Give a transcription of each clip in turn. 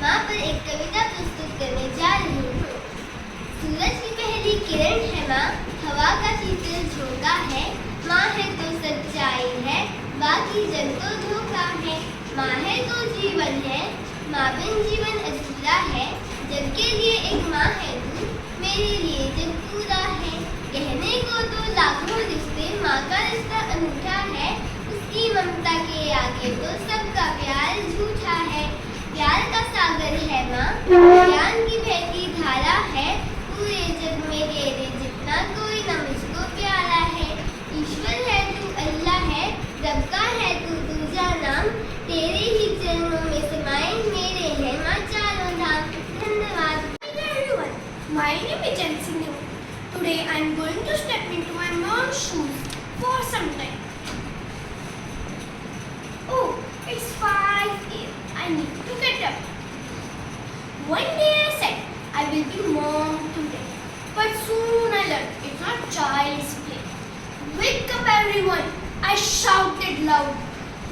माँ पर एक कविता प्रस्तुत करने जा रही हूँ। सूरज की पहली किरण है माँ, हवा का शीतल झोंका है। माँ है तो सच्चाई है, बाकी जग तो धोखा है। माँ है तो जीवन है, माँ बिन जीवन अधूरा है। जग के लिए एक माँ है तू, मेरे लिए जग पूरा है। कहने को तो लाखों रिश्ते, माँ का रिश्ता अनूठा है। उसकी ममता के आगे तो सबका प्यार झूठा है। प्यार का सागर है माँ, ज्ञान की बहती धारा है। पूरे जग में तेरे जितना कोई न मुझको प्यारा है। ईश्वर है तू, अल्लाह है, रब का है तू दूजा नाम। तेरे ही चरणों में समाए मेरे हैं माँ चारों धाम। धन्यवाद। Hello everyone, my name is Jansi New. Today I am going to step into my mom's shoes for some time. Oh, it's 5 a.m. I need to get up. One day I said I will be mom today, but soon I learned it's not child's play. Wake up everyone! I shouted loud,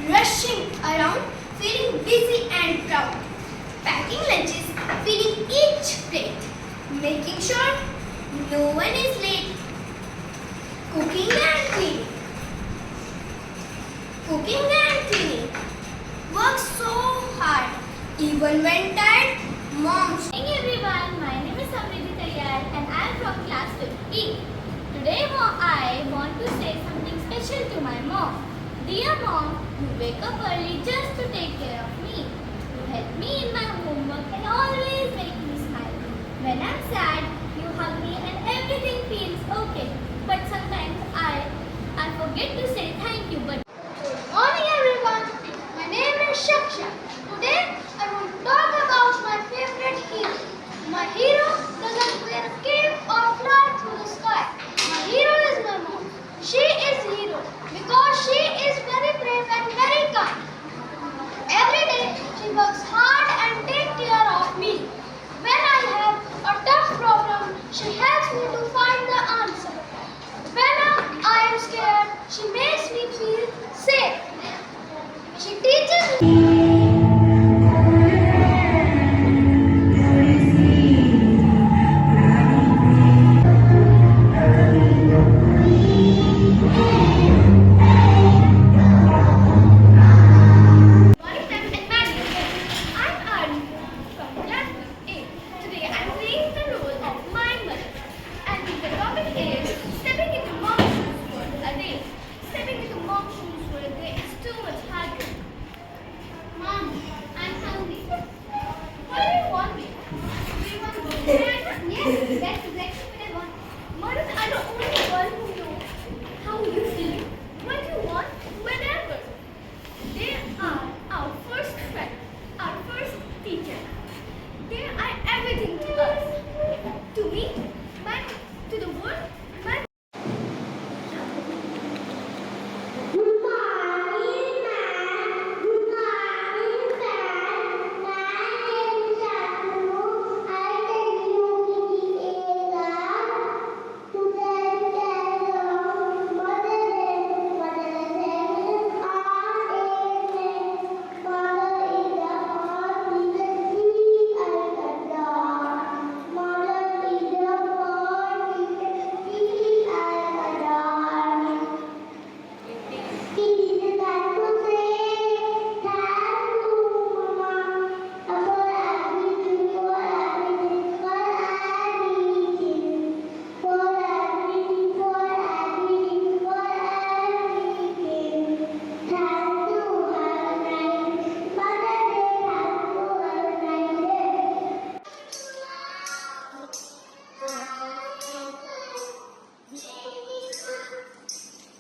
rushing around, feeling busy and proud. Packing lunches, feeding each plate, making sure no one is late. Cooking and cleaning. Cooking and cleaning. Work so hard. Even when tired, moms. Hey everyone, my name is Samriddhi Tayyar and I am from class 5E. Today I want to say something special to my mom. Dear mom, you wake up early just to take care of me. You help me in my homework and always make me smile. When I'm sad, you hug me and everything feels okay. But sometimes I forget to say thank you. But Good morning everyone. My name is Shaksha. Today I want to talk about my favorite hero. My hero doesn't wear a cape or fly through the sky. My hero is my mom. She is hero because she is very brave and very kind. Every day she works hard and takes care of me. When I have a tough problem, she helps me to find the answer. When I am scared, she makes me feel safe. She teaches me. yes, that's exactly what I want. Madam, I don't only one who knows how you feel. What you want, whenever. They are our first friend, our first teacher. They are everything to us. To me, to the world,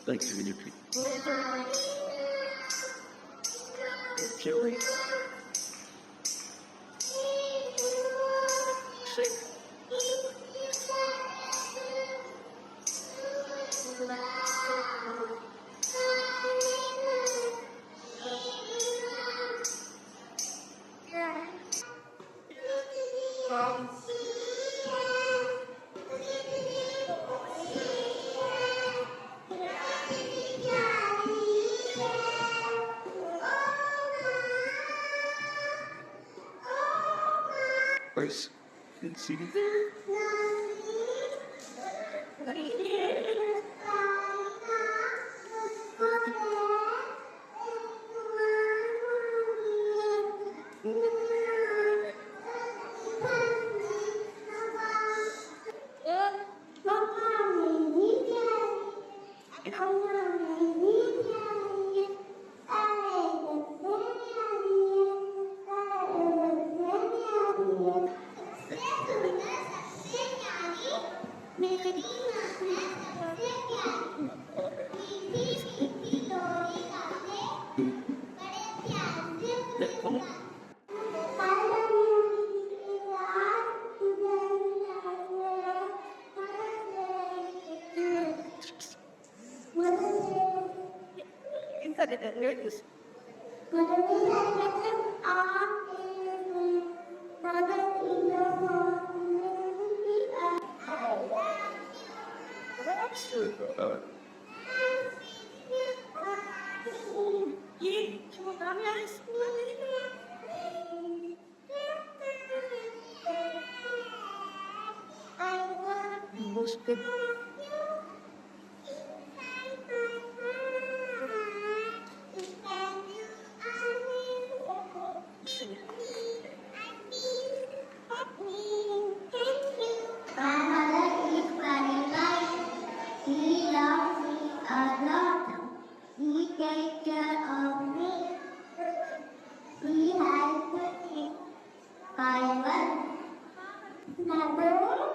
Thank you, Dimitri. Chili. First, let's see. My mother is very nice. He loves me a lot. He takes care of me. He has me. I will never